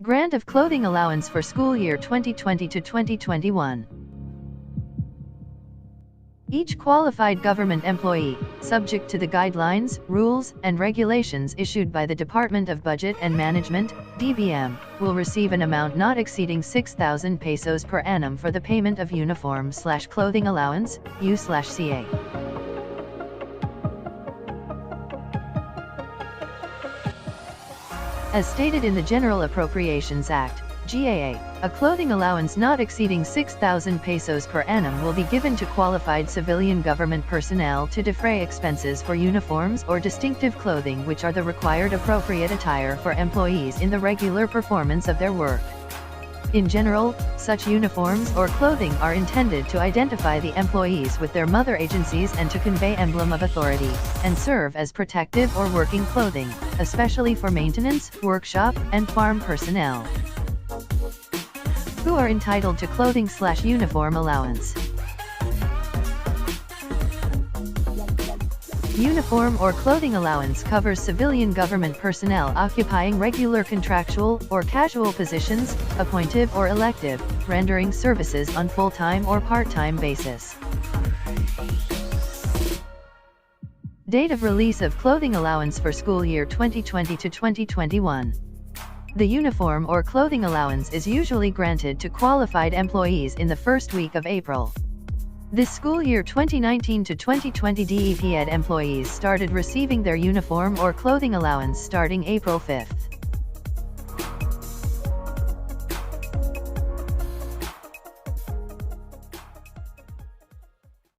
Grant of clothing allowance for school year 2020 to 2021. Each qualified government employee, subject to the guidelines, rules, and regulations issued by the Department of Budget and Management, DBM, will receive an amount not exceeding 6,000 pesos per annum for the payment of uniform/clothing allowance, U/CA. As stated in the General Appropriations Act, GAA, a clothing allowance not exceeding 6,000 pesos per annum will be given to qualified civilian government personnel to defray expenses for uniforms or distinctive clothing which are the required appropriate attire for employees in the regular performance of their work. In general, such uniforms or clothing are intended to identify the employees with their mother agencies and to convey emblem of authority, and serve as protective or working clothing, especially for maintenance, workshop, and farm personnel who are entitled to clothing/uniform allowance. Uniform or clothing allowance covers civilian government personnel occupying regular contractual or casual positions, appointive or elective, rendering services on full-time or part-time basis. Date of release of clothing allowance for school year 2020 to 2021. The uniform or clothing allowance is usually granted to qualified employees in the first week of April. This school year 2019 to 2020 DEP-ED employees started receiving their uniform or clothing allowance starting April 5.